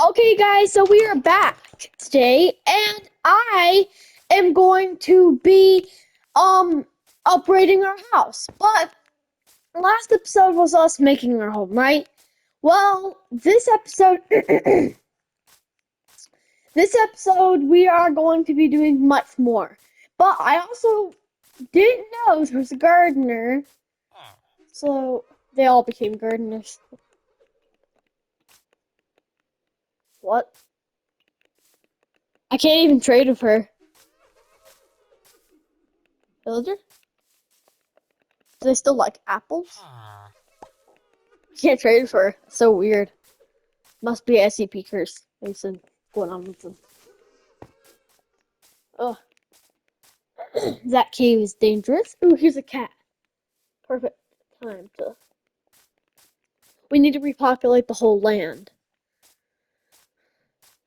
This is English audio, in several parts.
Okay, guys, so we are back today, and I am going to be upgrading our house. But last episode was us making our home, right? Well, this episode, this episode, we are going to be doing much more. But I also didn't know there was a gardener, so they all became gardeners. What? I can't even trade with her. Villager? Do they still like apples? Can't trade for her. So weird. Must be SCP curse. There's something going on with them. Oh, that cave is dangerous. Ooh, here's a cat. Perfect time to. We need to repopulate the whole land.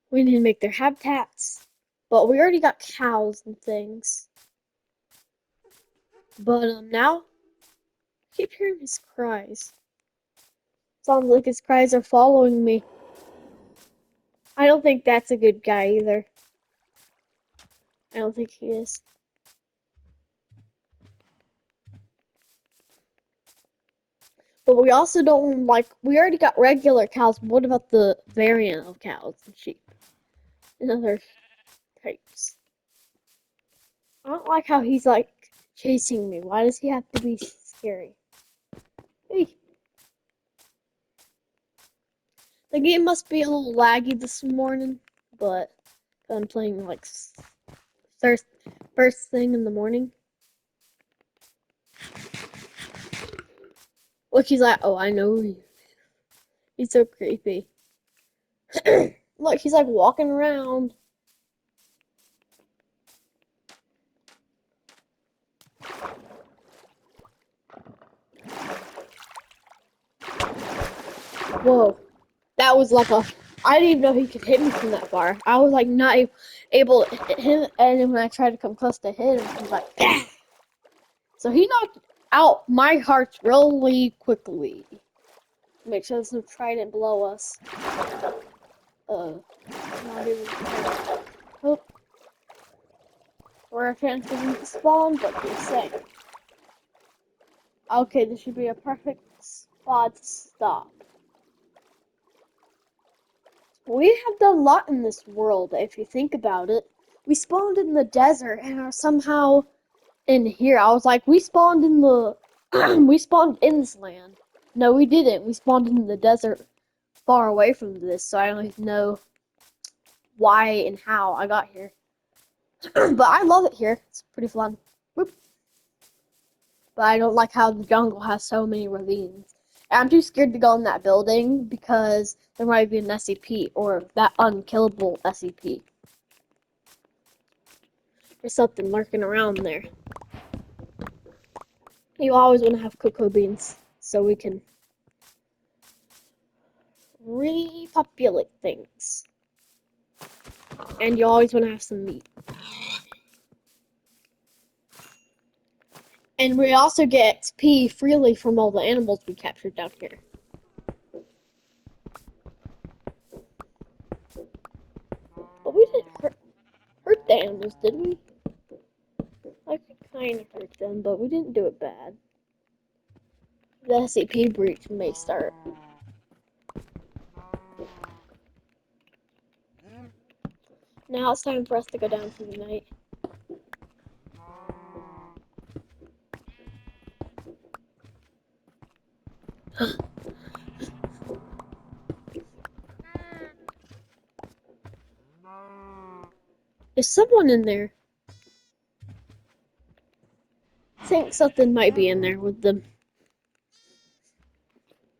We need to make their habitats. But we already got cows and things. But now, I keep hearing his cries. Sounds like his cries are following me. I don't think that's a good guy either. I don't think he is. But we also don't we already got regular cows. What about the variant of cows and sheep and other types? I don't like how he's like chasing me. Why does he have to be scary? Hey. The game must be a little laggy this morning, but I'm playing like first thing in the morning. Look, he's like, oh, I know you. He's so creepy. Look, he's like walking around. Whoa. That was like I didn't even know he could hit me from that far. I was like not able to hit him, and then when I tried to come close to hit him, he was like, bah! So he knocked out my hearts really quickly. Make sure there's no trident below us. Not even. Oh, we're transferring to spawn, but be safe. Okay, this should be a perfect spot to stop. We have done a lot in this world, if you think about it. We spawned in the desert and are somehow in here. I was like, we spawned in the we spawned in this land. No, we didn't. We spawned in the desert far away from this, so I don't even know why and how I got here. But I love it here. It's pretty fun. Whoop. But I don't like how the jungle has so many ravines. And I'm too scared to go in that building because there might be an SCP or that unkillable SCP. There's something lurking around there. You always want to have cocoa beans so we can repopulate things. And you always want to have some meat. And we also get XP freely from all the animals we captured down here. But we didn't hurt the animals, did we? Like, we kind of hurt them, but we didn't do it bad. The SCP breach may start. Now it's time for us to go down for the night. There's someone in there. I think something might be in there with them.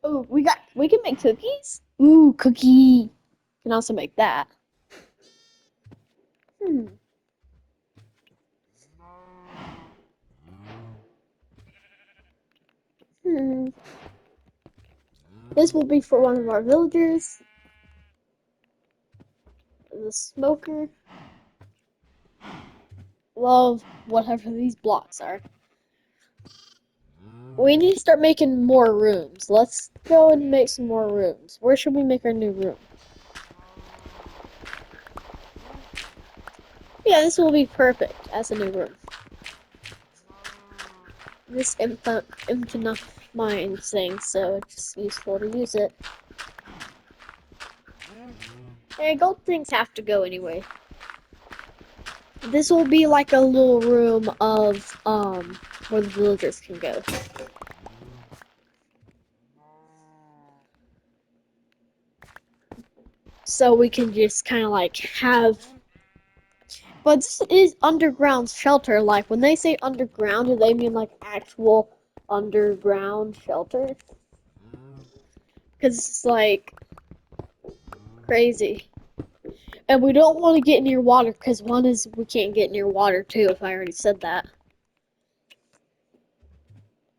Oh, we can make cookies? Ooh, cookie. Can also make that. Hmm. Hmm. This will be for one of our villagers. The smoker. Love whatever these blocks are. We need to start making more rooms. Let's go and make some more rooms. Where should we make our new room? Yeah, this will be perfect as a new room. This infinite mine thing, so it's useful to use it. And gold things have to go anyway. This will be like a little room of where the villagers can go. So we can just kind of like have. But this is underground shelter. Like when they say underground, do they mean like actual underground shelter? Because it's like crazy. And we don't want to get near water because one is we can't get near water too, if I already said that.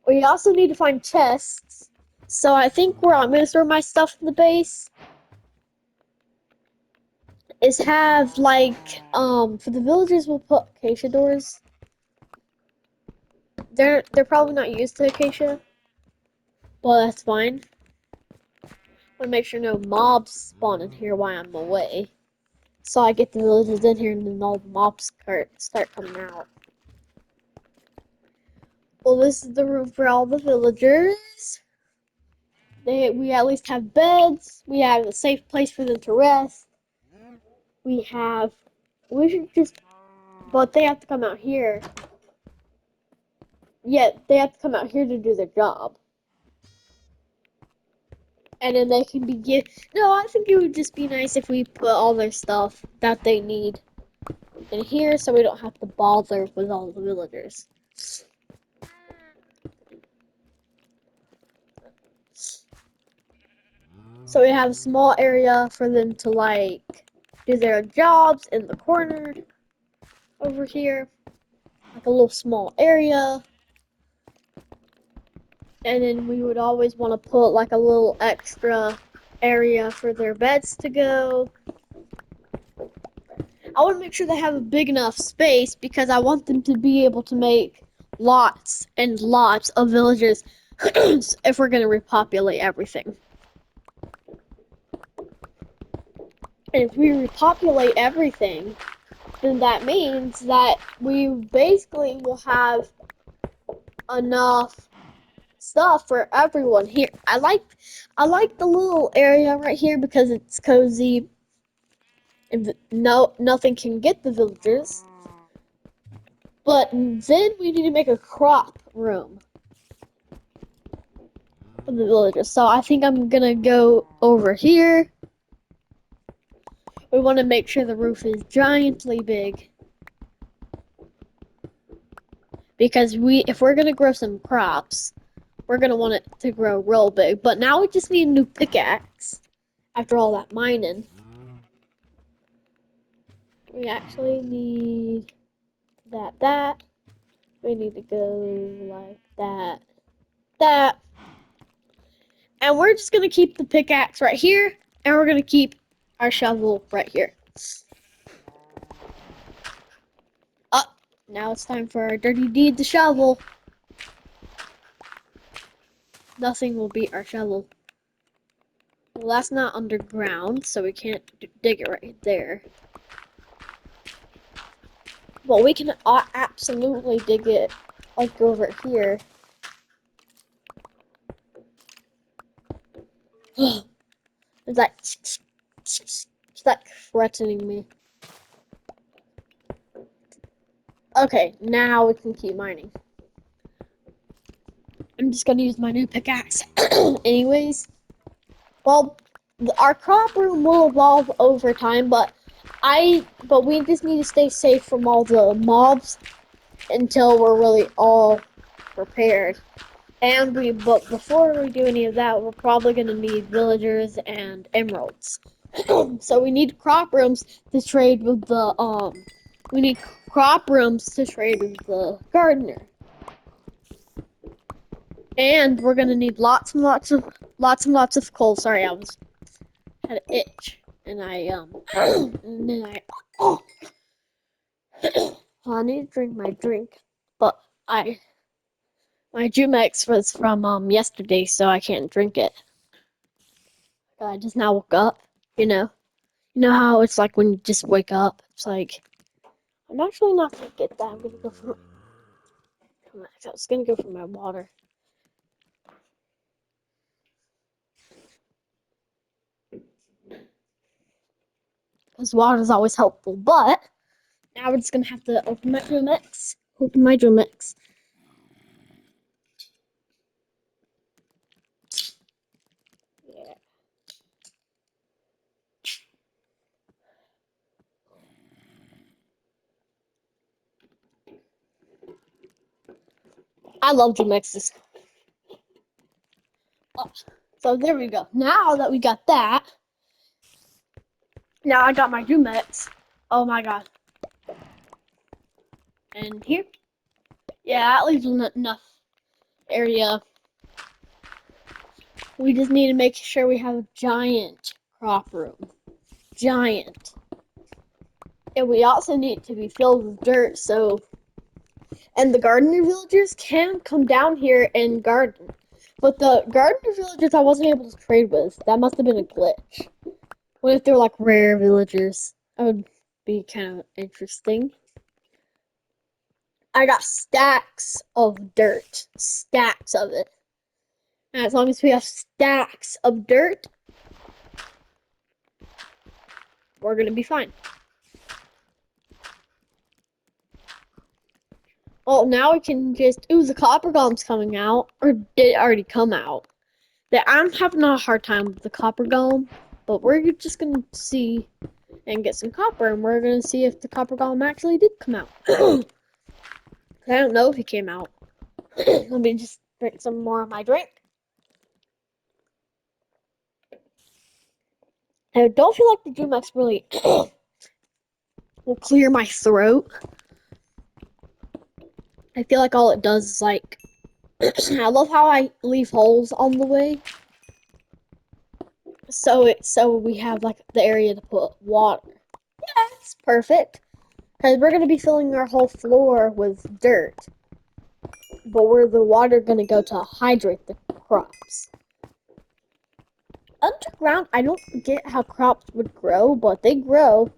We also need to find chests. So I think where I'm going to store my stuff in the base is have like for the villagers we'll put acacia doors. They're probably not used to acacia, but that's fine. I want to make sure no mobs spawn in here while I'm away. So I get the villagers in here and then all the mobs start coming out. Well, this is the room for all the villagers. We at least have beds. We have a safe place for them to rest. We should just, but they have to come out here. Yeah, they have to come out here to do their job. And then they can no, I think it would just be nice if we put all their stuff that they need in here so we don't have to bother with all the villagers. So we have a small area for them to like do their jobs in the corner over here. Like a little small area. And then we would always want to put like a little extra area for their beds to go. I want to make sure they have a big enough space because I want them to be able to make lots and lots of villages if we're going to repopulate everything. And if we repopulate everything, then that means that we basically will have enough stuff for everyone here. I like the little area right here because it's cozy and nothing can get the villagers. But then we need to make a crop room for the villagers. So I think I'm gonna go over here. We want to make sure the roof is giantly big. Because if we're gonna grow some crops, we're gonna want it to grow real big. But now we just need a new pickaxe after all that mining. We actually need that. We need to go like that. And we're just gonna keep the pickaxe right here, and we're gonna keep our shovel right here. Now it's time for our dirty deed, the shovel. Nothing will beat our shovel. Well, that's not underground, so we can't dig it right there. Well, we can absolutely dig it, like over here. It's like threatening me. Okay, now we can keep mining. I'm just gonna use my new pickaxe. Anyways, well, our crop room will evolve over time, but we just need to stay safe from all the mobs until we're really all prepared. But before we do any of that, we're probably gonna need villagers and emeralds. So we need crop rooms to trade with the we need crop rooms to trade with the gardener. And we're gonna need lots and lots of coal. Sorry, I had an itch, and and then I need to drink my drink, but my Jumex was from yesterday, so I can't drink it. I just now woke up, you know how it's like when you just wake up. It's like I'm actually not gonna get that. I'm gonna go for I was gonna go for my water. Because water is always helpful. But now we're just gonna have to open my drill mix. Open my drill mix. Yeah. I love drill mixes. Oh, so there we go. Now that we got that, now I got my drill mix. Oh my god. And here, yeah, that leaves enough area. We just need to make sure we have a giant crop room. Giant. And we also need to be filled with dirt and the gardener villagers can come down here and garden. But the gardener villagers I wasn't able to trade with. That must have been a glitch. What if they're like rare villagers? That would be kind of interesting. I got stacks of dirt. Stacks of it. And as long as we have stacks of dirt, we're gonna be fine. Well, now we can just... Ooh, the copper golem's coming out. Or did it already come out? I'm having a hard time with the copper golem. But we're just gonna see and get some copper. And we're gonna see if the copper golem actually did come out. I don't know if he came out. Let me just drink some more of my drink. I don't feel like the Jumex really will clear my throat. I feel like all it does is like... I love how I leave holes on the way. So we have like the area to put water. Yeah, it's perfect. Because we're going to be filling our whole floor with dirt. But where the water going to go to hydrate the crops. Underground, I don't get how crops would grow, but they grow.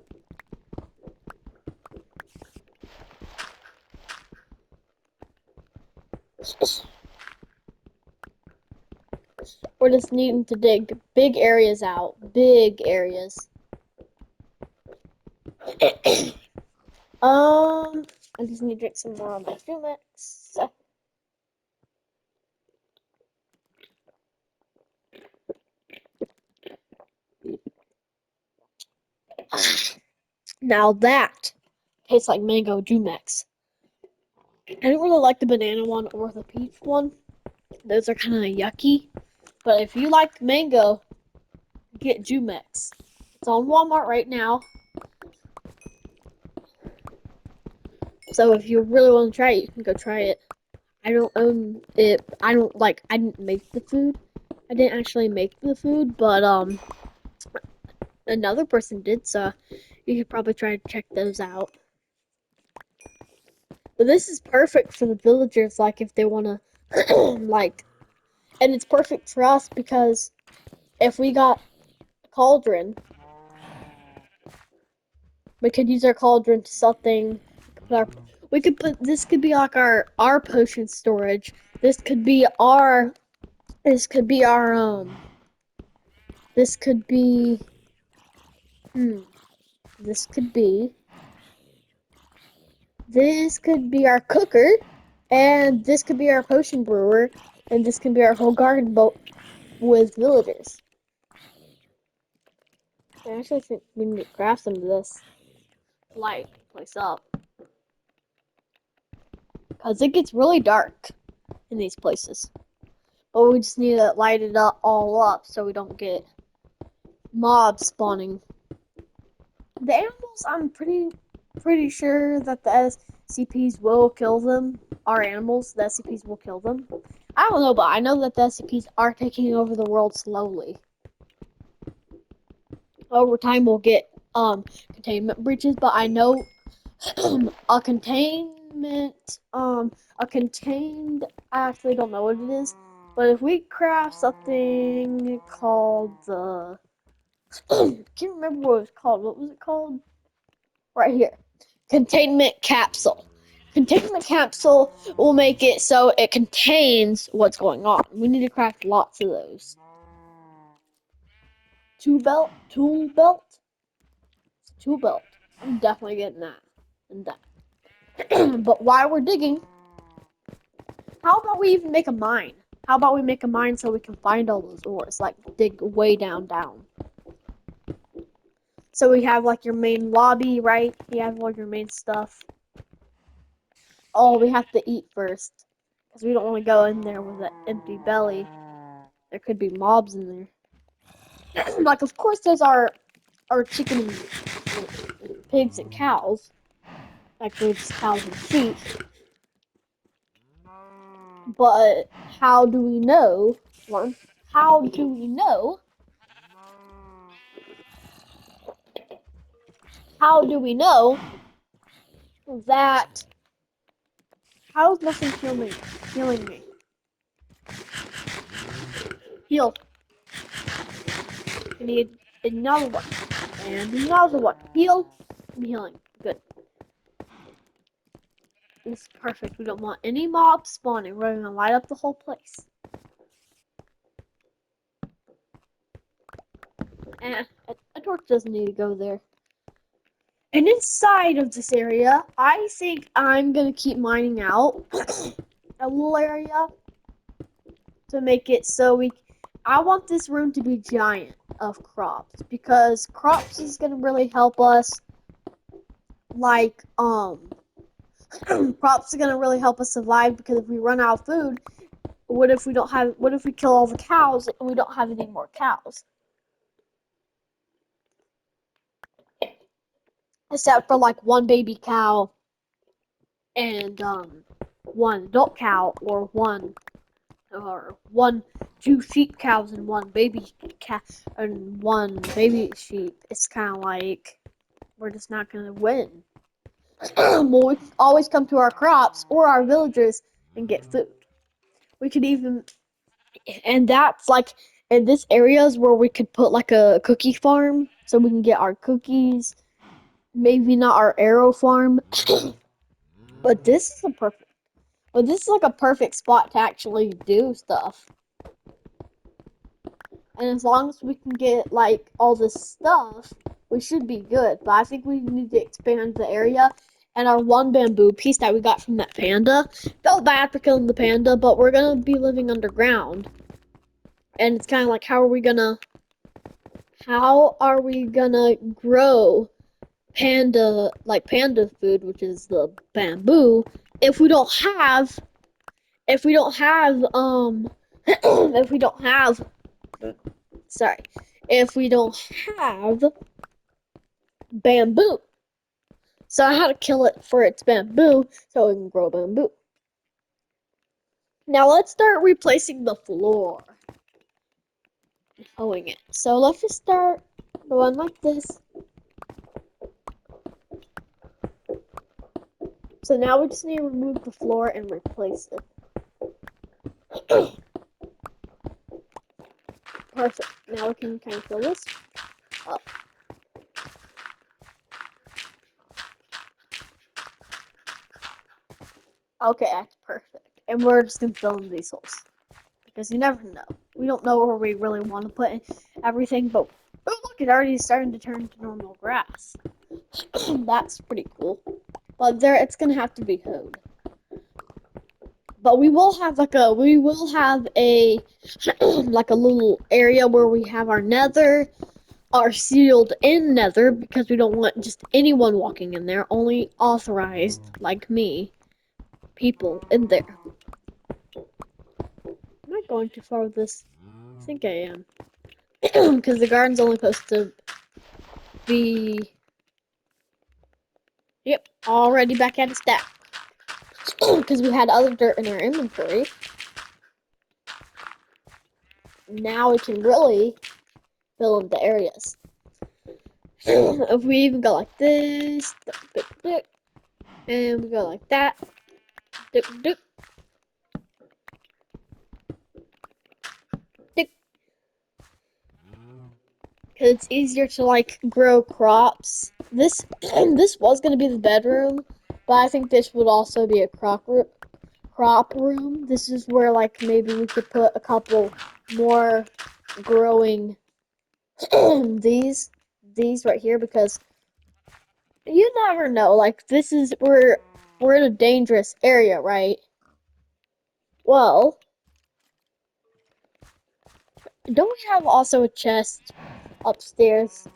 We're just needing to dig big areas out. Big areas. I just need to drink some more of my Jumex. Now that tastes like mango Jumex. I don't really like the banana one or the peach one. Those are kind of yucky. But if you like mango, get Jumex. It's on Walmart right now. So if you really want to try it, you can go try it. I don't own it. I didn't make the food. I didn't actually make the food, but another person did, so you could probably try to check those out. But this is perfect for the villagers, like if they wanna like, and it's perfect for us because if we got a cauldron, we could use our cauldron to something. We could put this could be like our potion storage. This could be our. This could be our This could be. This could be. This could be our cooker, and this could be our potion brewer, and this could be our whole garden boat with villagers. I actually think we need to craft some of this. Light place up. Because it gets really dark in these places. But we just need to light it up all up so we don't get mobs spawning. The animals, I'm pretty sure that the SCPs will kill them. Our animals, the SCPs will kill them. I don't know, but I know that the SCPs are taking over the world slowly. Over time, we'll get containment breaches, but I know a containment a contained. I actually don't know what it is, but if we craft something called the I can't remember what it was called. What was it called? Right here. Containment capsule. Containment capsule will make it so it contains what's going on. We need to craft lots of those. Tool belt. Tool belt. I'm definitely getting that. And that. But while we're digging, how about we even make a mine? How about we make a mine so we can find all those ores? Like dig way down. So we have like your main lobby, right? You have all your main stuff. Oh, we have to eat first. Because we don't want to go in there with an empty belly. There could be mobs in there. Like, of course, there's our chicken and pigs and cows. Like, there's cows and sheep. But how do we know? How do we know? How do we know that? How's nothing healing me? Heal. I need another one. And another one. Heal. I'm healing. Good. This is perfect. We don't want any mobs spawning. We're gonna light up the whole place. And a torch doesn't need to go there. And inside of this area, I think I'm gonna keep mining out a little area to make it so I want this room to be giant of crops because crops is gonna really help us. Like crops are gonna really help us survive because if we run out of food, what if we kill all the cows and we don't have any more cows? Except for like one baby cow and one adult cow or two sheep cows and one baby cat and one baby sheep. It's kind of like we're just not gonna win. We always come to our crops or our villages and get food. We could even, and that's like, in this areas where we could put like a cookie farm so we can get our cookies. Maybe not our arrow farm, but this is like a perfect spot to actually do stuff. And as long as we can get like all this stuff, we should be good. But I think we need to expand the area. And our one bamboo piece that we got from that panda, felt bad for killing the panda, but we're gonna be living underground. And it's kind of like, how are we gonna grow panda food, which is the bamboo, if we don't have if we don't have if we don't have sorry if we don't have bamboo. So I had to kill it for its bamboo so it can grow bamboo. Now let's start replacing the floor and hoeing it. So let's just start going like this. So now we just need to remove the floor and replace it. Perfect. Now we can kind of fill this up. Okay, that's perfect. And we're just gonna fill in these holes. Because you never know. We don't know where we really want to put everything, but oh look, it's already starting to turn to normal grass. That's pretty cool. But it's gonna have to be hoed. But we will have like a like a little area where we have our nether, our sealed in nether, because we don't want just anyone walking in there, only authorized, like me, people in there. Am I going too far with this? I think I am. Because the garden's only supposed to be... Yep, already back at a stack. Because we had other dirt in our inventory. Now we can really fill in the areas. If we even go like this, and we go like that, because it's easier to like grow crops. This this was gonna be the bedroom, but I think this would also be a crop room. This is where like maybe we could put a couple more growing these these right here because you never know. Like this is we're in a dangerous area, right? Well, don't we have also a chest upstairs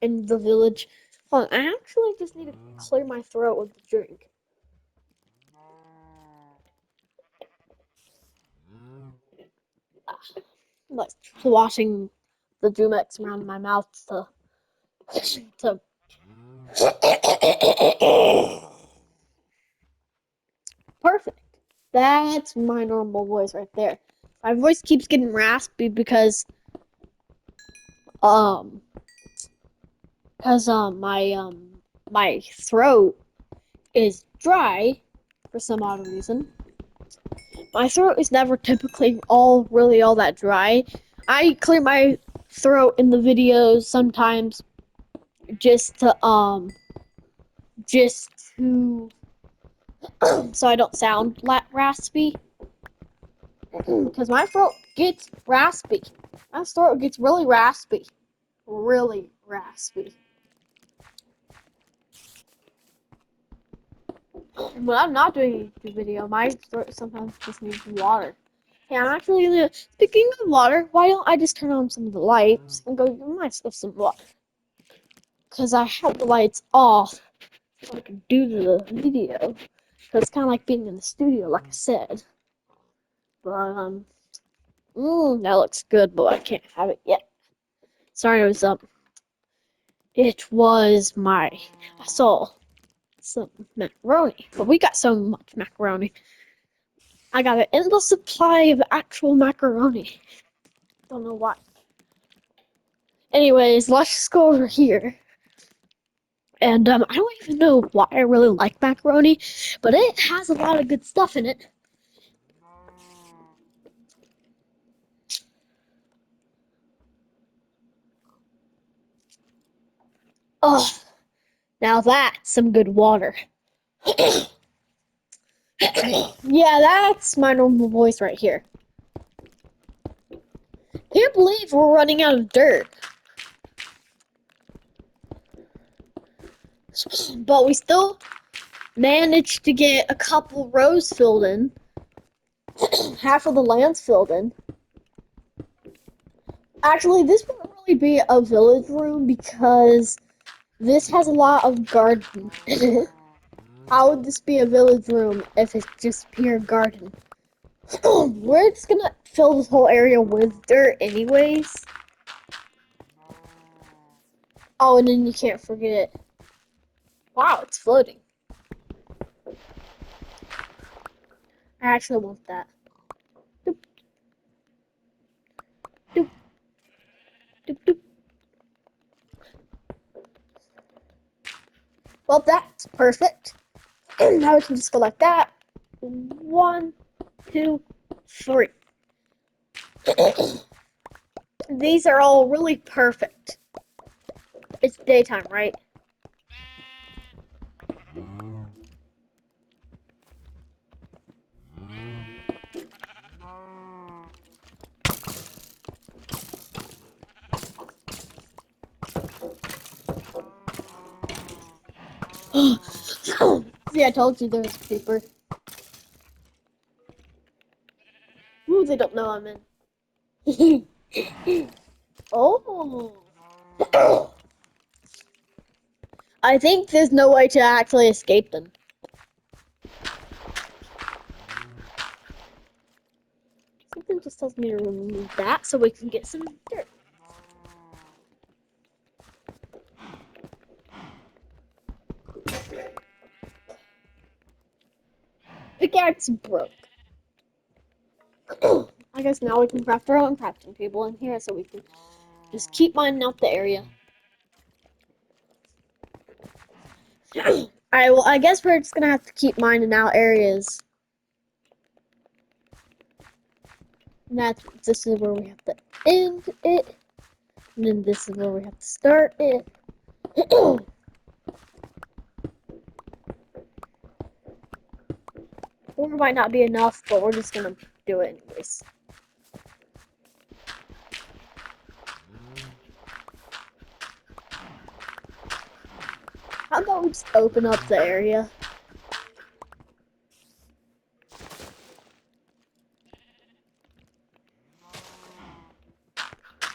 in the village? Hold on, I actually just need to clear my throat with the drink. I'm like swashing the Jumex around my mouth to perfect. That's my normal voice right there. My voice keeps getting raspy um my throat is dry for some odd reason. My throat is never typically all that dry. I clear my throat in the videos sometimes just to just to so I don't sound raspy because my throat gets raspy. My throat gets really raspy. Really raspy. When I'm not doing a YouTube video, my throat sometimes just needs water. Hey, I'm actually gonna. Speaking of water, why don't I just turn on some of the lights and go give myself some water? Because I have the lights off so I can do the video. So it's kind of like being in the studio, like I said. But, that looks good, but I can't have it yet. Sorry, it was I saw some macaroni, but we got so much macaroni. I got an endless supply of actual macaroni. Don't know why. Anyways, let's just go over here. And I don't even know why I really like macaroni, but it has a lot of good stuff in it. Oh, now that's some good water. Yeah, that's my normal voice right here. Can't believe we're running out of dirt. But we still managed to get a couple rows filled in. Half of the land's filled in. Actually, this wouldn't really be a village room because this has a lot of garden in it. How would this be a village room if it's just pure garden? We're just gonna fill this whole area with dirt anyways. Oh, and then you can't forget. Wow, it's floating. I actually want that. Doop, doop, doop, doop. Well, that's perfect. And now we can just go like that. 1, 2, 3. These are all really perfect. It's daytime, right? See, I told you there was a creeper. Ooh, they don't know I'm in. Oh. I think there's no way to actually escape them. Something just tells me to remove that so we can get some dirt. Pickaxe broke. I guess now we can craft our own crafting table in here so we can just keep mining out the area. Alright, well, I guess we're just gonna have to keep mining out areas. And this is where we have to end it. And then this is where we have to start it. Or it might not be enough, but we're just gonna do it anyways. How about we just open up the area?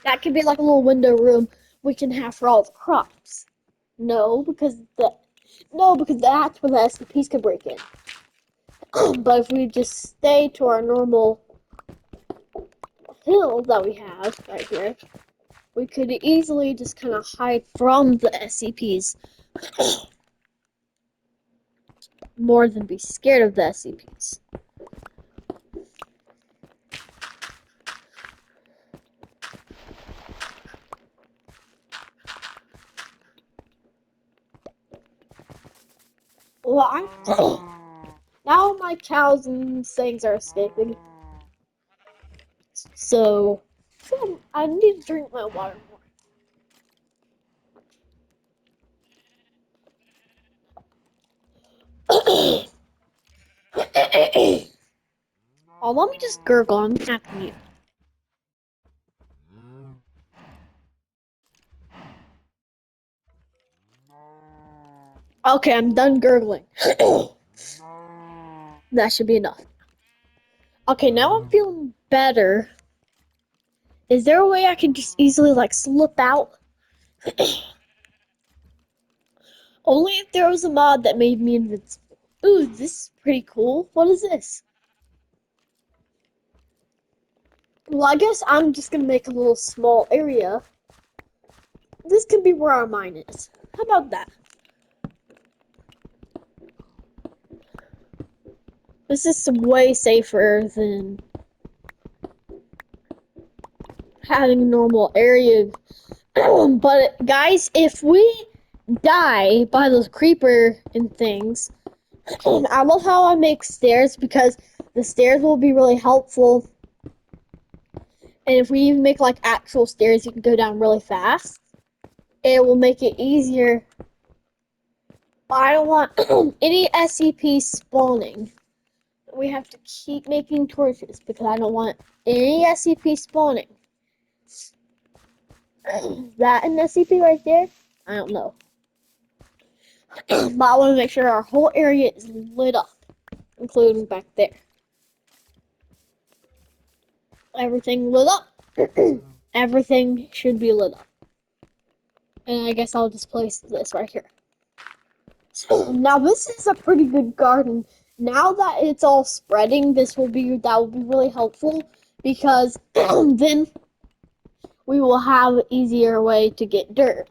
That could be like a little window room we can have for all the crops. No, because that's where the SCPs could break in. But if we just stay to our normal hill that we have right here, we could easily just kind of hide from the SCPs more than be scared of the SCPs. Well, now my cows and things are escaping. So I need to drink my water more. Oh, let me just gurgle. I'm after you. Okay, I'm done gurgling. That should be enough. Okay, now I'm feeling better. Is there a way I can just easily like slip out? Only if there was a mod that made me invincible. Ooh, this is pretty cool. What is this? Well, I guess I'm just gonna make a little small area. This could be where our mine is. How about that? This is way safer than having a normal area. But guys, if we die by those creeper and things, I love how I make stairs because the stairs will be really helpful. And if we even make like actual stairs, you can go down really fast. It will make it easier. But I don't want any SCP spawning. We have to keep making torches because I don't want any SCP spawning. That an SCP right there? I don't know. But I want to make sure our whole area is lit up, including back there. Everything lit up. Everything should be lit up. And I guess I'll just place this right here. Now this is a pretty good garden. Now that it's all spreading, that will be really helpful because then we will have an easier way to get dirt.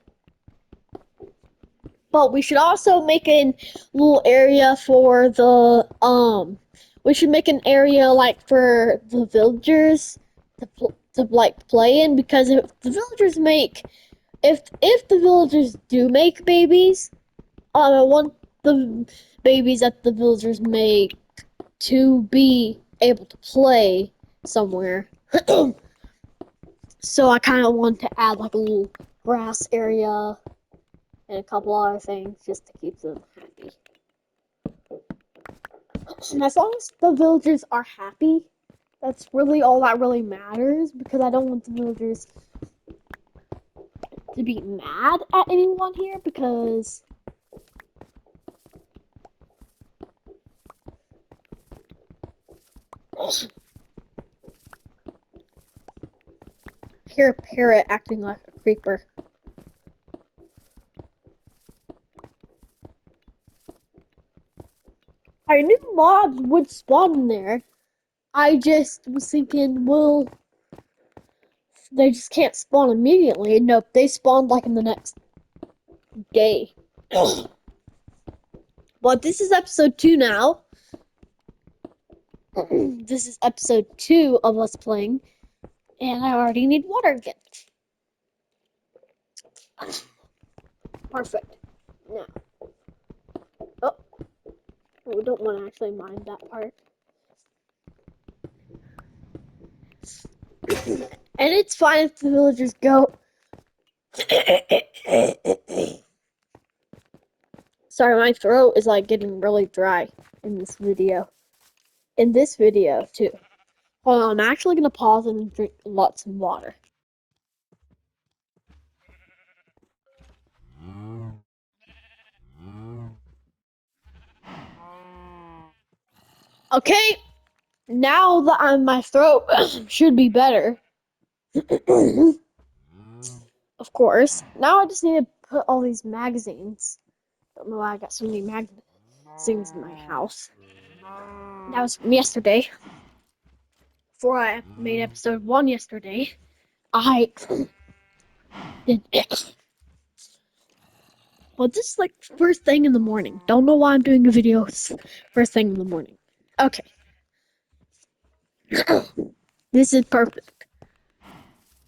But we should also make a little area for the we should make an area like for the villagers to like play in, because if the villagers make if the villagers do make babies, I want the babies that the villagers make to be able to play somewhere. So I kind of want to add like a little grass area and a couple other things just to keep them happy. And as long as the villagers are happy, that's really all that really matters, because I don't want the villagers to be mad at anyone here, because I hear a parrot acting like a creeper. I knew mobs would spawn in there. I just was thinking, well, they just can't spawn immediately. Nope, they spawned like in the next day. But this is episode 2 now. This is episode 2 of us playing, and I already need water again. Perfect. Now, oh, we don't want to actually mind that part. And it's fine if the villagers go. Sorry, my throat is like getting really dry in this video. In this video, too. Hold on, I'm actually gonna pause and drink lots of water. Okay, now that my throat should be better. Of course. Now I just need to put all these magazines. Don't know why I got so many magazines in my house. That was from yesterday. Before I made episode 1 yesterday, I did. Well, this is like first thing in the morning. Don't know why I'm doing a video first thing in the morning. Okay. This is perfect.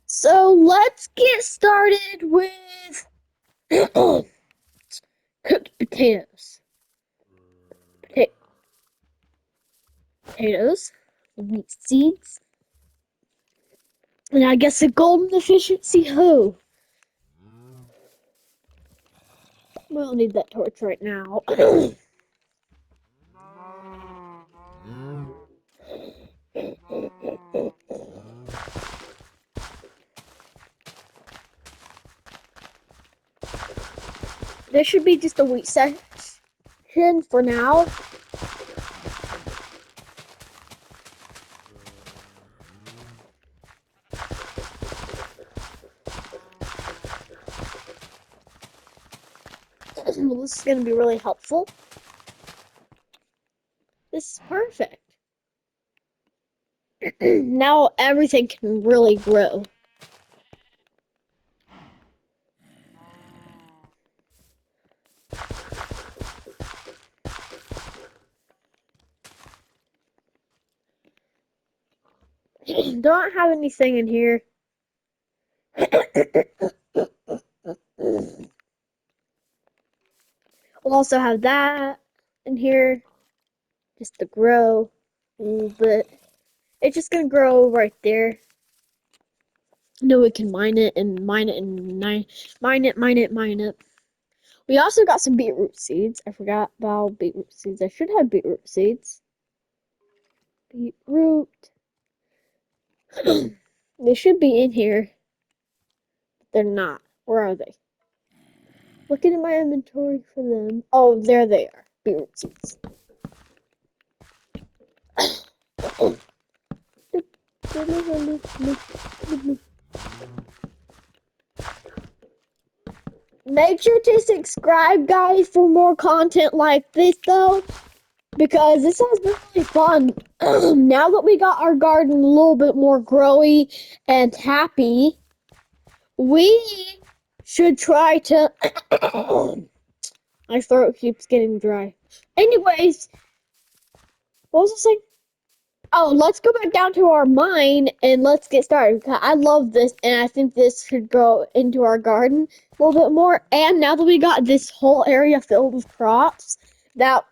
So let's get started with cooked potatoes. Potatoes, wheat seeds, and I guess a golden efficiency hoe. We don't need that torch right now. There should be just a wheat section for now. Well, this is going to be really helpful. This is perfect. Now everything can really grow. Don't have anything in here. We'll also have that in here just to grow a little bit. It's just gonna grow right there. No, we can mine it and mine it and mine it. We also got some beetroot seeds. I forgot about beetroot seeds. I should have beetroot seeds. Beetroot. They should be in here. But they're not. Where are they? Looking at my inventory for them. Oh, there they are. Beetroot seeds. Make sure to subscribe, guys, for more content like this, though, because this has been really fun. Now that we got our garden a little bit more growy and happy, we should try to... My throat keeps getting dry. Anyways, what was I saying? Oh, let's go back down to our mine and let's get started. Because I love this, and I think this should go into our garden a little bit more. And now that we got this whole area filled with crops, that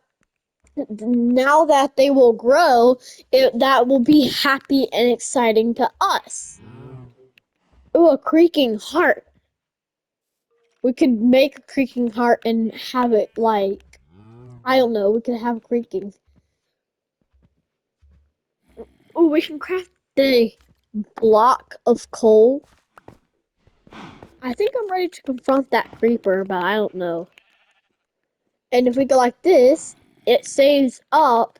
now that they will grow, that will be happy and exciting to us. Ooh, a creaking heart. We could make a creaking heart and have it like, I don't know, we could have creaking. Ooh, we can craft a block of coal. I think I'm ready to confront that creeper, but I don't know. And if we go like this, it saves up.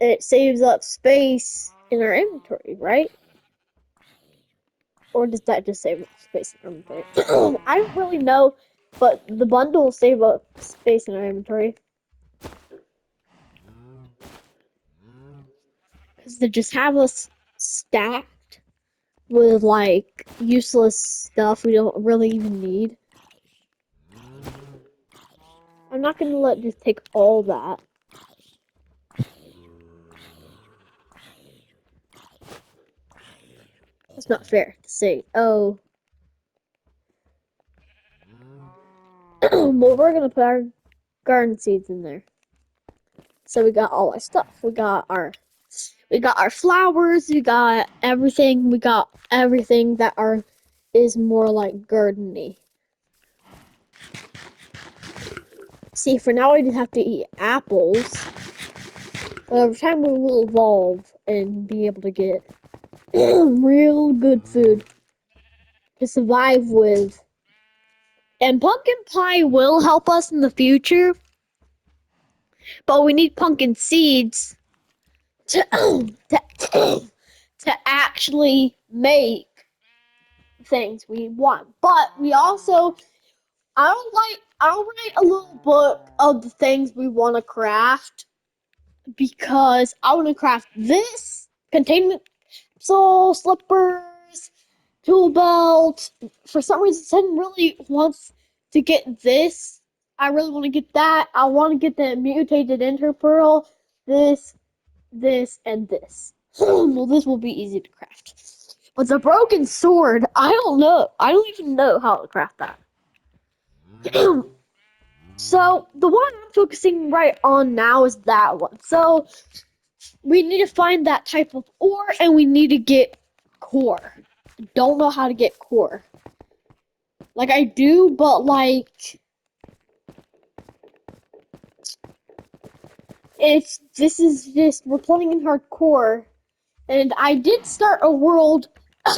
It saves up space in our inventory, right? Or does that just save up space in our inventory? I don't really know, but the bundle will save up space in our inventory. Because they just have us stacked with like useless stuff we don't really even need. I'm not gonna let just take all that. It's not fair to say, oh. Well, we're gonna put our garden seeds in there. So we got all our stuff. We got We got our flowers, we got everything, that is more like gardeny. See, for now we just have to eat apples. But over time we will evolve and be able to get real good food to survive with. And pumpkin pie will help us in the future, but we need pumpkin seeds to to actually make things we want. But we also, I'll write a little book of the things we want to craft, because I want to craft this containment capsule, slippers, tool belt. For some reason, Sen really wants to get this. I really want to get that. I want to get the mutated ender pearl. This, and this. Well, this will be easy to craft. But the broken sword, I don't know. I don't even know how to craft that. So the one I'm focusing right on now is that one. So we need to find that type of ore, and we need to get core. Don't know how to get core. Like I do, but like this is just we're playing in hardcore, and I did start a world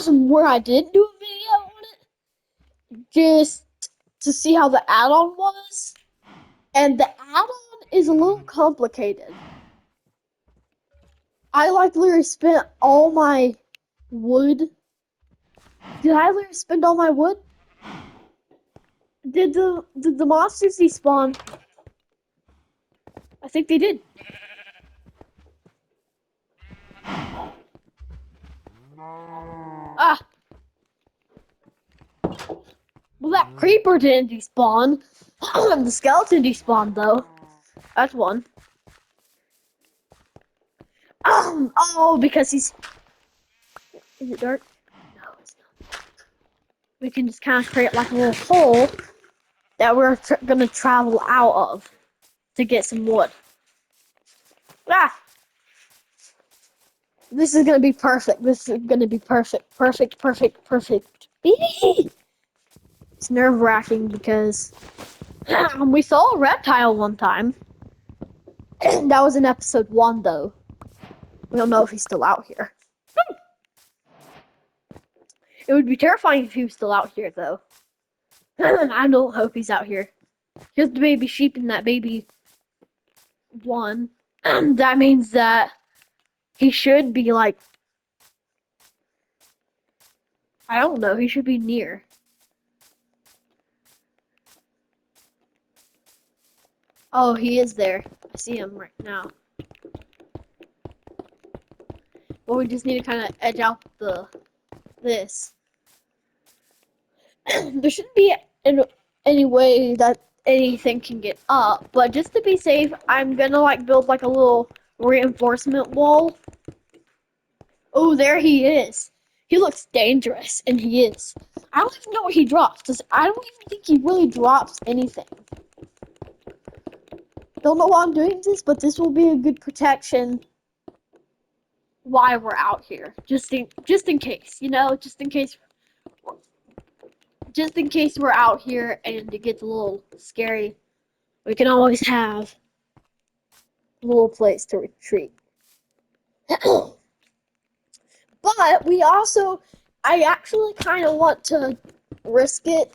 where I did do a video on it just to see how the add-on was, and the add-on is a little complicated. I like literally spent all my wood. Did I literally spend all my wood? Did the monsters despawn? I think they did. Ah, well that creeper didn't despawn. The skeleton despawned though. That's one. Oh, because he's. Is it dark? No, it's not. We can just kind of create like a little hole that we're gonna travel out of to get some wood. Ah! This is gonna be perfect. This is gonna be perfect. Perfect, perfect, perfect. It's nerve-wracking because we saw a reptile one time. That was in episode 1, though. We don't know if he's still out here. It would be terrifying if he was still out here, though. I don't hope he's out here. Here's the baby sheep and that baby one. That means that he should be like, I don't know, he should be near. Oh, he is there. I see him right now. But we just need to kind of edge out this. There shouldn't be any way that anything can get up, but just to be safe, I'm gonna like build like a little reinforcement wall. Oh, there he is. He looks dangerous, and he is. I don't even know what he drops, because I don't even think he really drops anything. Don't know why I'm doing this, but this will be a good protection while we're out here. Just in case, you know, just in case we're out here and it gets a little scary, we can always have a little place to retreat. But we also, I actually kind of want to risk it.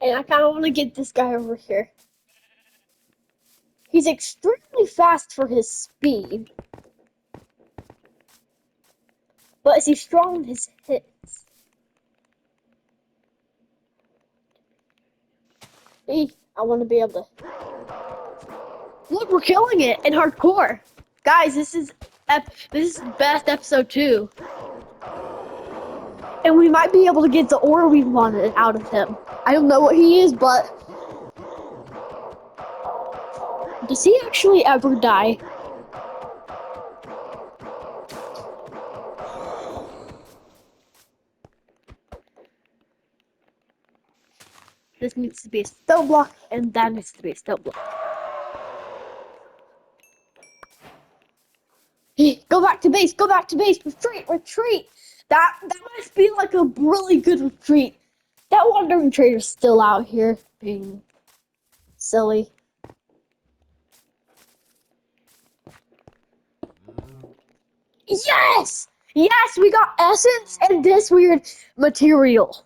And I kind of want to get this guy over here. He's extremely fast for his speed. But is he strong in his hits? I want to be able to... Look, we're killing it in hardcore. Guys, this is best episode 2. And we might be able to get the ore we wanted out of him. I don't know what he is, but... Does he actually ever die? This needs to be a stone block, and that needs to be a stone block. Go back to base. Go back to base. Retreat. Retreat. That must be like a really good retreat. That wandering trader's still out here being silly. Yes! Yes, we got essence and this weird material.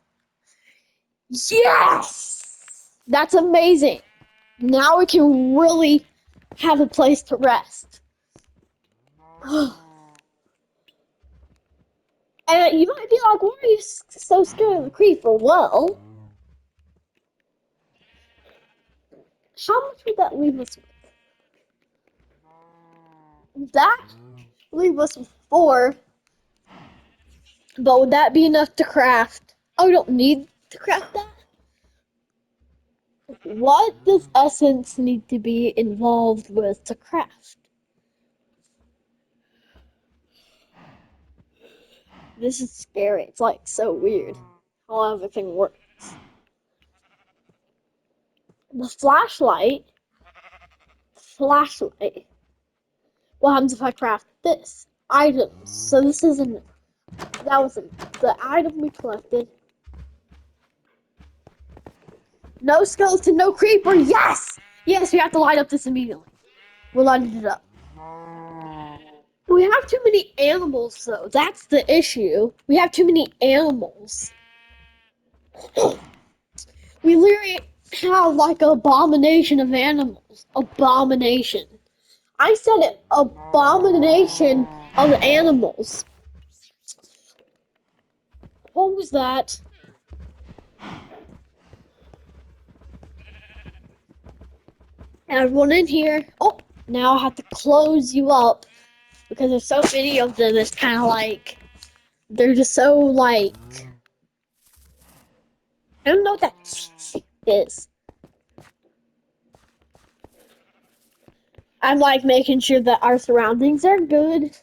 Yes! That's amazing. Now we can really have a place to rest. And you might be like, why are you so scared of the creeper? Well, how much would that leave us with? That leave us with 4. But would that be enough to craft? Oh, we don't need to craft that? What does essence need to be involved with to craft? This is scary. It's like so weird how everything works. The flashlight. What happens if I craft this? Items. So this isn't. That wasn't the item we collected. No skeleton, no creeper. Yes! Yes, we have to light up this immediately. We're lighting it up. We have too many animals, though. That's the issue. We have too many animals. We literally have like an abomination of animals. Abomination. I said it. Abomination of animals. What was that? Everyone in here. Oh, now I have to close you up because there's so many of them. It's kind of like they're just so like I don't know what that is. I'm like making sure that our surroundings are good.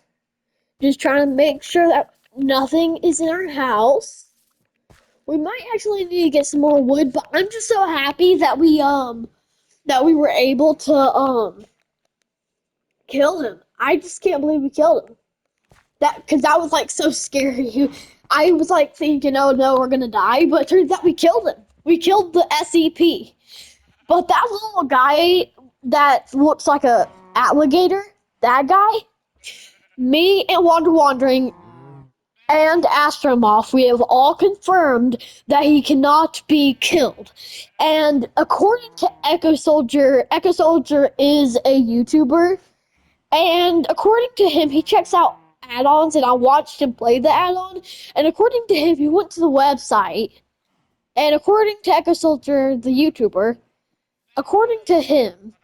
Just trying to make sure that nothing is in our house. We might actually need to get some more wood, but I'm just so happy that we were able to kill him. I just can't believe we killed him. Because that was like so scary. I was like thinking, oh no, we're gonna die, but it turns out we killed him. We killed the SCP. But that little guy that looks like a alligator, that guy, me and Wandering and Astromoth, we have all confirmed that he cannot be killed. And according to Echo Soldier is a YouTuber, and according to him, he checks out add-ons, and I watched him play the add-on, and according to him, he went to the website, and according to Echo Soldier, the YouTuber, according to him,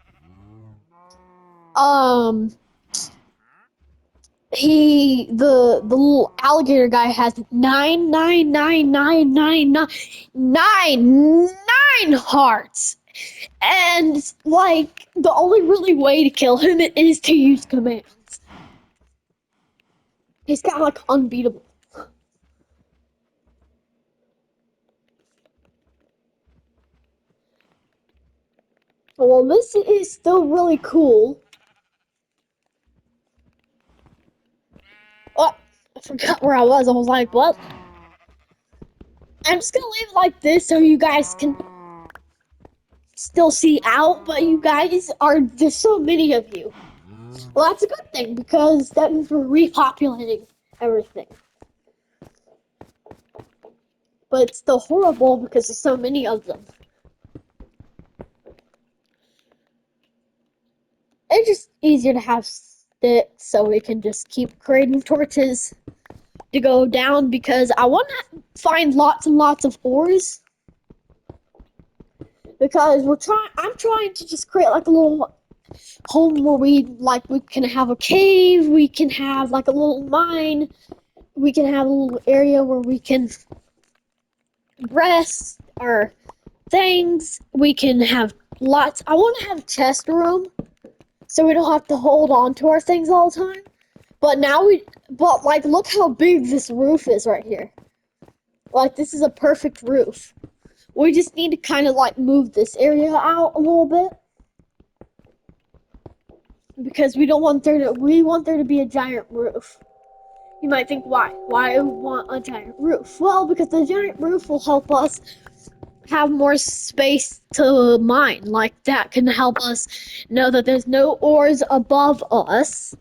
the little alligator guy has 9 hearts, and like the only really way to kill him is to use commands. He's kind of like unbeatable. Well, this is still really cool. Oh, I forgot where I was. I was like, what? I'm just gonna leave it like this so you guys can still see out, but you guys are, there's so many of you. Well, that's a good thing because that means we're repopulating everything. But it's still horrible because there's so many of them. It's just easier to have sticks so we can just keep creating torches to go down because I want to find lots and lots of ores. Because I'm trying to just create like a little home where we can have a cave, we can have like a little mine, we can have a little area where we can rest our things, we can have lots. I want to have a chest room so we don't have to hold on to our things all the time. But like look how big this roof is right here. Like this is a perfect roof. We just need to kind of like move this area out a little bit because we want there to be a giant roof. You might think, why? Why want a giant roof? Well, because the giant roof will help us have more space to mine. Like, that can help us know that there's no ores above us.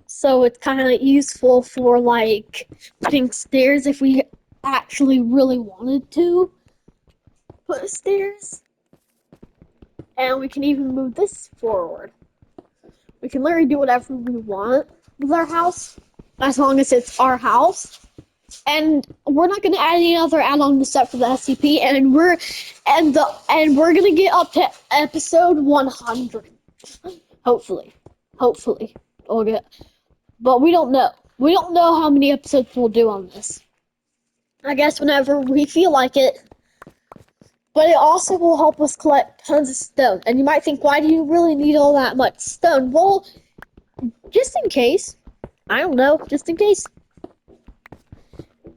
So it's kind of useful for, like, putting stairs if we actually really wanted to put stairs. And we can even move this forward. We can literally do whatever we want with our house, as long as it's our house. And we're not gonna add any other add-on except for the SCP, and we're gonna get up to episode 100. Hopefully. We'll get, but we don't know. We don't know how many episodes we'll do on this. I guess whenever we feel like it. But it also will help us collect tons of stone. And you might think, why do you really need all that much stone? Well, just in case. I don't know, just in case.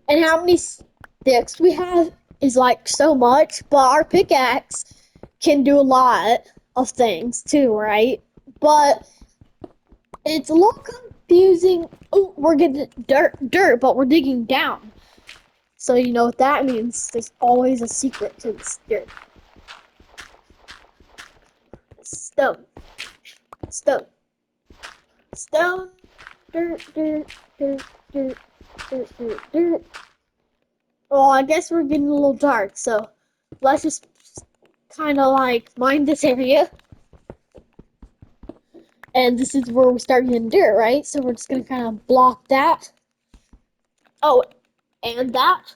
And how many sticks we have is like so much, but our pickaxe can do a lot of things too, right? But it's a little confusing. Oh, we're getting dirt, but we're digging down. So you know what that means. There's always a secret to this dirt. Stone. Stone. Stone. Dirt. Well, I guess we're getting a little dark, so let's just kind of like mine this area. And this is where we start getting dirt, right? So we're just gonna kind of block that. Oh, and that.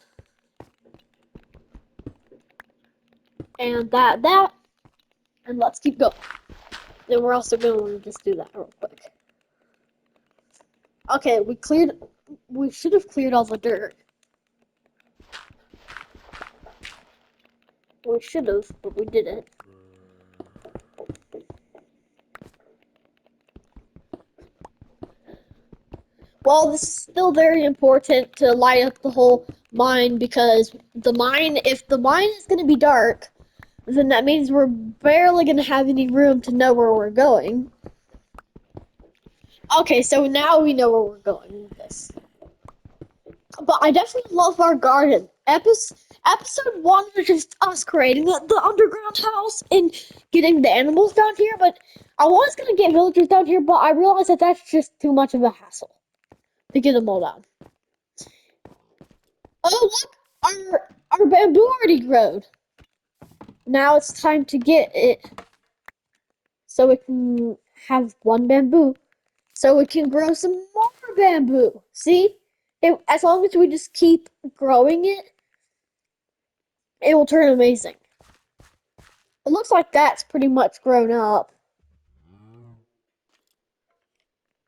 And that. And let's keep going. Then we're also gonna just do that real quick. Okay, we should have cleared all the dirt. We should have, but we didn't. Well, this is still very important to light up the whole mine, because if the mine is going to be dark, then that means we're barely going to have any room to know where we're going. Okay, so now we know where we're going with this. But I definitely love our garden. Episode 1 was just us creating the underground house and getting the animals down here, but I was going to get villagers down here, but I realized that that's just too much of a hassle to get them all down. Oh, look! Our bamboo already growed. Now it's time to get it so we can have one bamboo. So we can grow some more bamboo. See? As long as we just keep growing it, it will turn amazing. It looks like that's pretty much grown up.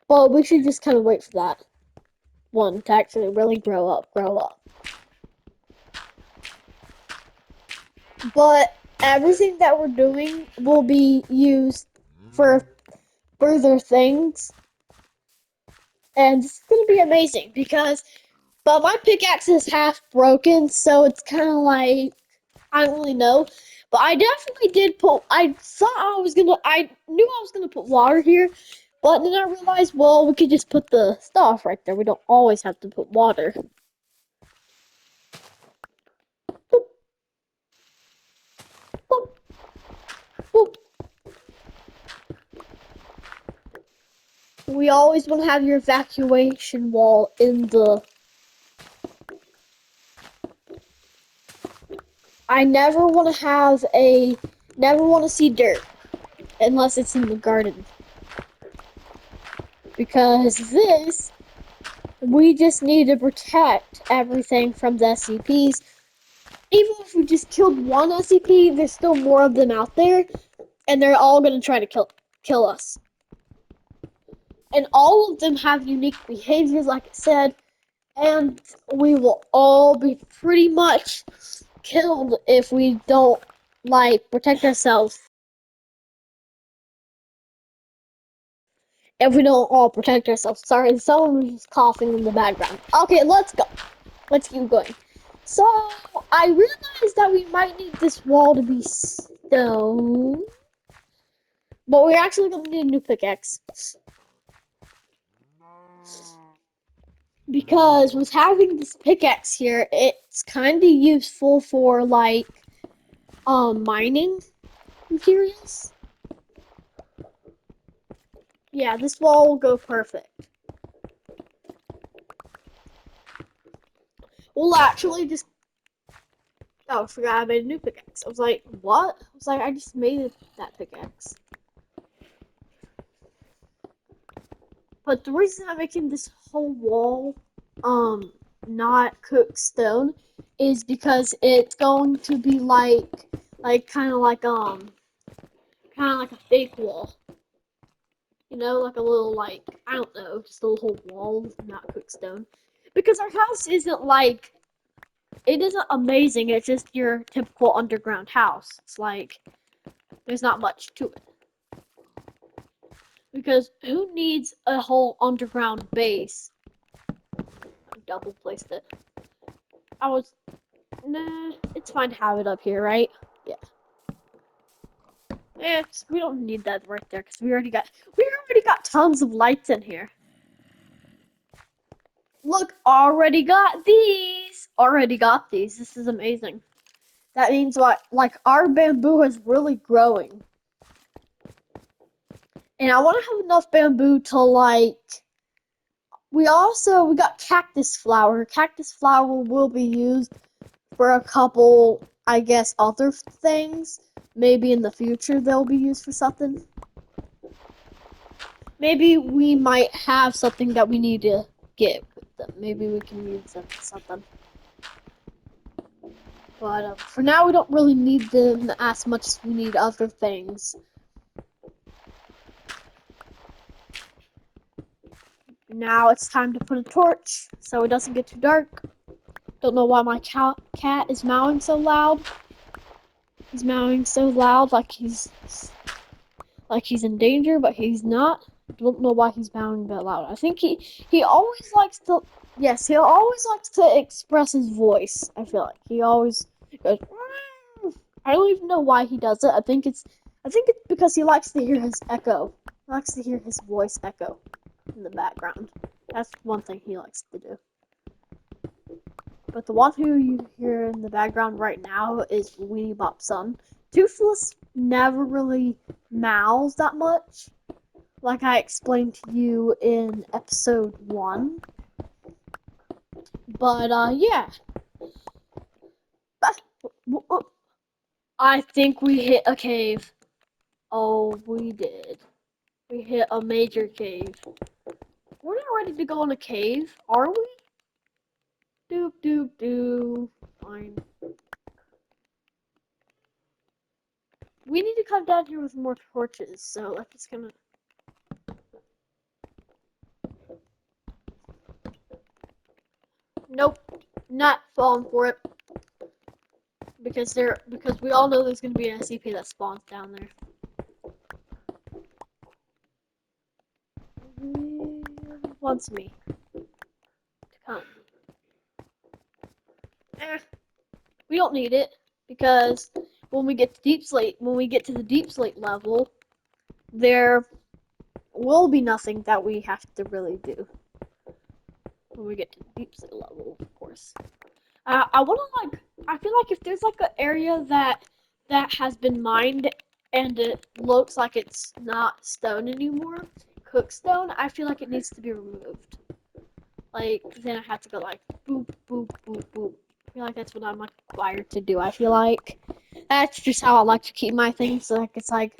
Well, we should just kind of wait for that one to actually really grow up. But everything that we're doing will be used for further things. And it's going to be amazing but my pickaxe is half broken, so it's kind of like, I don't really know. But I definitely did I knew I was going to put water here, but then I realized, well, we could just put the stuff right there. We don't always have to put water. Boop. Boop. Boop. We always want to have your evacuation wall in the... I never want to see dirt unless it's in the garden. Because we just need to protect everything from the SCPs. Even if we just killed one SCP, there's still more of them out there, and they're all going to try to kill us. And all of them have unique behaviors, like I said, and we will all be pretty much killed if we don't, protect ourselves. If we don't all protect ourselves. Sorry, someone was coughing in the background. Okay, let's go. let's keep going. So I realized that we might need this wall to be stone, but we're actually gonna need a new pickaxe because with having this pickaxe here, it's kind of useful for like mining materials. Yeah, this wall will go perfect. We'll actually just. Oh, I forgot I made a new pickaxe. I was like, what? I was like, I just made that pickaxe. But the reason I'm making this whole wall, not cooked stone, is because it's going to be like kind of like a fake wall. You know, like a little like I don't know, just a little wall, not cooked stone. Because our house isn't like it isn't amazing. It's just your typical underground house. It's like there's not much to it. Because who needs a whole underground base? I double placed it. I was nah. It's fine to have it up here, right? Yeah. We don't need that right there because we already got tons of lights in here. Look, already got these. Already got these. This is amazing. That means what? Like our bamboo is really growing. And I want to have enough bamboo to like we got cactus flower. Cactus flower will be used for a couple, I guess, other things. Maybe in the future they'll be used for something. Maybe we might have something that we need to get with them. Maybe we can use them for something. But for now, we don't really need them as much as we need other things. Now it's time to put a torch so it doesn't get too dark. Don't know why my cat is meowing so loud. He's meowing so loud like he's in danger, but he's not. Don't know why he's meowing that loud. I think he always likes to. Yes, he always likes to express his voice. I feel like he always goes. I don't even know why he does it. I think it's because he likes to hear his echo. He likes to hear his voice echo in the background. That's one thing he likes to do. But the one who you hear in the background right now is Weenie Bop's son. Toothless never really meows that much, like I explained to you in episode 1. But yeah. I think we hit a cave. Oh, we did. We hit a major cave. We're not ready to go in a cave, are we? Doop doop doo. Fine. We need to come down here with more torches, so I'm just gonna. Nope, not falling for it. Because we all know there's gonna be an SCP that spawns down there. Wants me to come. We don't need it because when we get to the deep slate level, there will be nothing that we have to really do. When we get to the deep slate level, of course. I want to I feel like if there's like an area that has been mined and it looks like it's not stone anymore, cooked stone, I feel like it needs to be removed. Like then I have to go like boop boop boop boop. I feel like that's what I'm like required to do. I feel like that's just how I like to keep my things. Like it's like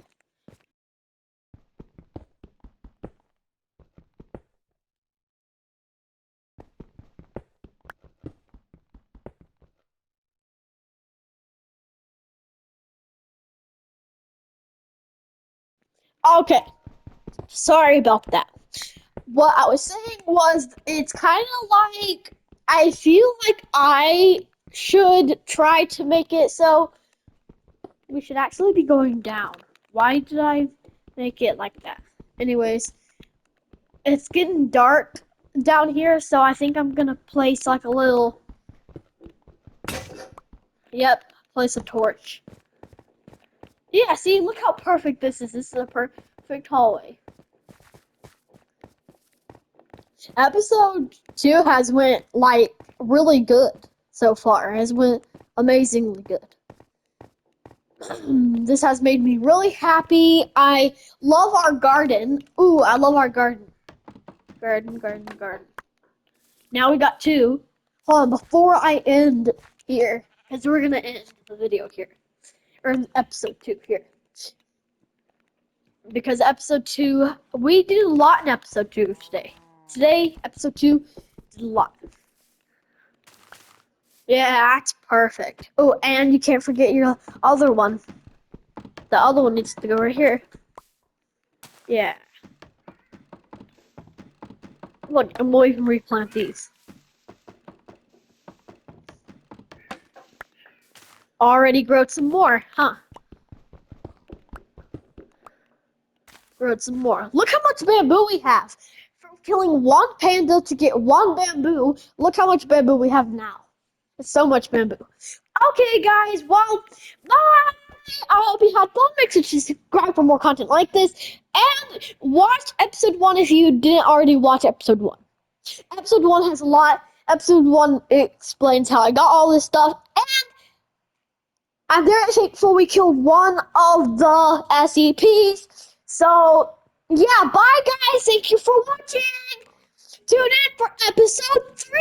okay. Sorry about that. What I was saying was it's kind of like I feel like I should try to make it so we should actually be going down. Why did I make it like that? Anyways, it's getting dark down here, so I think I'm gonna place like a little Yep, place a torch. Yeah, see, look how perfect this is. This is a perfect hallway. Episode 2 has went, like, really good so far. Has went amazingly good. This has made me really happy. I love our garden. Ooh, I love our garden. Garden. Now we got 2. Hold on, before I end here, because we're going to end the video here. Or episode 2 here. Because episode 2, we did a lot in episode 2 today. Today, episode 2, did a lot. Yeah, that's perfect. Oh, and you can't forget your other one. The other one needs to go right here. Yeah. Look, and we'll even replant these. Already growed some more, huh? Growed some more. Look how much bamboo we have. From killing one panda to get one bamboo, look how much bamboo we have now. It's so much bamboo. Okay, guys, well, bye! I hope you had fun. Make sure to subscribe for more content like this. And watch episode 1 if you didn't already watch episode 1. Episode 1 has a lot. Episode 1 explains how I got all this stuff. And I'm very thankful we killed one of the SCPs. So, yeah, bye, guys. Thank you for watching. Tune in for episode 3.